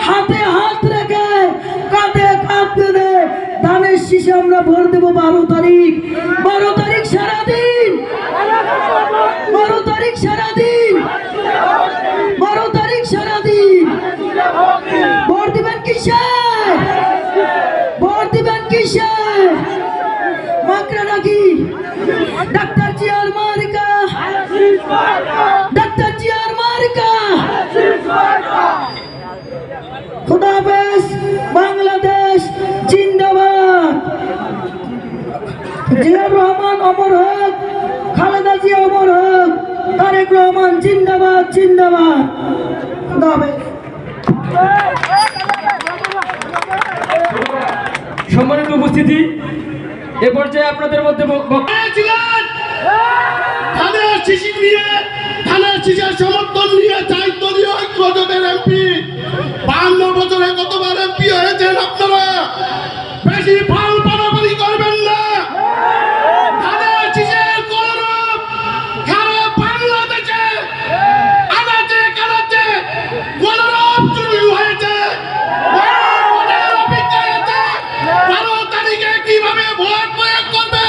হাতে হাত রেখে কাঁধে কাঁধ বেঁধে ধানের শীষে আমরা ভোট দেবো 12 তারিখ। 12 তারিখ সারাদিন, 12 তারিখ সারাদিন, 12 তারিখ সারাদিন। ভোট দিবেন কিসে? ভোট দিবেন কিসে? মাকড়া নাকি ডাক্তার জিয়ার মার্কা, ডাক্তার জিয়ার মার্কা। খুদা হাফেজ। বাংলাদেশ জিন্দাবাদ। জিয়াউর রহমান অমর হোক, খালেদা জিয়া অমর হোক, তারেক রহমান জিন্দাবাদ জিন্দাবাদ। খুদা হাফেজ। সম্মানিত উপস্থিতি, এ পর্যায়ে আপনাদের মধ্যে ধানের শীষি নিয়ে, ধানের শীষের সমর্থন নিয়ে চাই দলীয় ঐক্য জোটের এমপি। 52 বছরে কতবার এমপি হয়েছেন আপনারা? বেশি ফাল পারাপারি করবেন না। ধানের শীষের গৌরব সারা বাংলাদেশে আনাচে কানাচে গৌরব শুরু হয়েছে। 12 তারিখে কিভাবে ভোট প্রয়োগ করবে,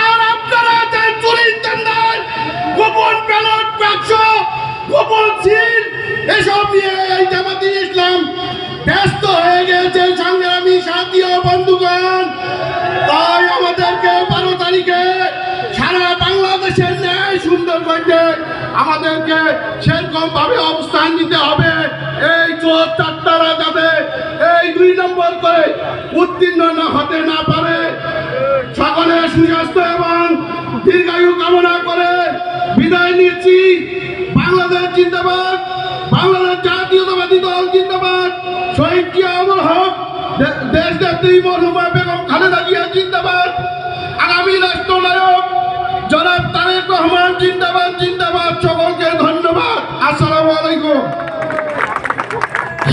আর আপনারা যে চুরির ধান্দায় গোপন ব্যালট বাক্স, গোপন সিল এসব নিয়ে এই জামাতি ইসলাম ব্যস্ত হয়ে গেছে। সংগ্রামী সাথী ও বন্ধুগণ, তাই আমাদেরকে 12 তারিখে সারা বাংলাদেশের ন্যায় সুন্দরগঞ্জে আমাদেরকে সেরকম ভাবে অবস্থান নিতে হবে। এই চোর চারটারা যাতে এই 2 নম্বর করে উত্তীর্ণ না হতে না পারে, সকলের সুস্বাস্থ্য এবং দীর্ঘায়ু কামনা করে বিদায় নিচ্ছি। বাংলাদেশ জিন্দাবাদ, বাংলাদেশ জাতীয়তাবাদী দল জিন্দাবাদ, শহীদ জিয়া অমর হক, দেশ নেত্রী মরহুমা বেগম খালেদা জিয়া জিন্দাবাদ, আগামী রাষ্ট্রনায়ক জনাব তারেক রহমান জিন্দাবাদ জিন্দাবাদ। সকলকে ধন্যবাদ। আসসালামু আলাইকুম।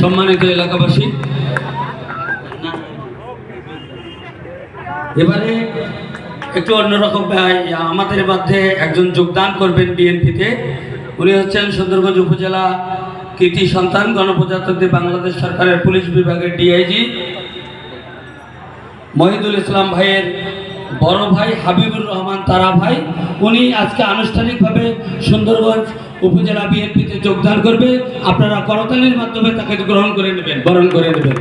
সম্মানিত এলাকাবাসী, এবারে একটু অন্যরকম আমাদের মধ্যে একজন যোগদান করবেন বিএনপিতে। উনি হচ্ছেন সুন্দরগঞ্জ উপজেলা কৃতি সন্তান, গণপ্রজাতন্ত্রী বাংলাদেশ সরকারের পুলিশ বিভাগের ডিআইজি মহিদুল ইসলাম ভাইয়ের বড় ভাই হাবিবুর রহমান তারা ভাই। উনি আজকে আনুষ্ঠানিকভাবে সুন্দরগঞ্জ উপজেলা বিএনপিতে যোগদান করবে। আপনারা করতালির মাধ্যমে তাকে গ্রহণ করে নেবেন, বরণ করে নেবেন।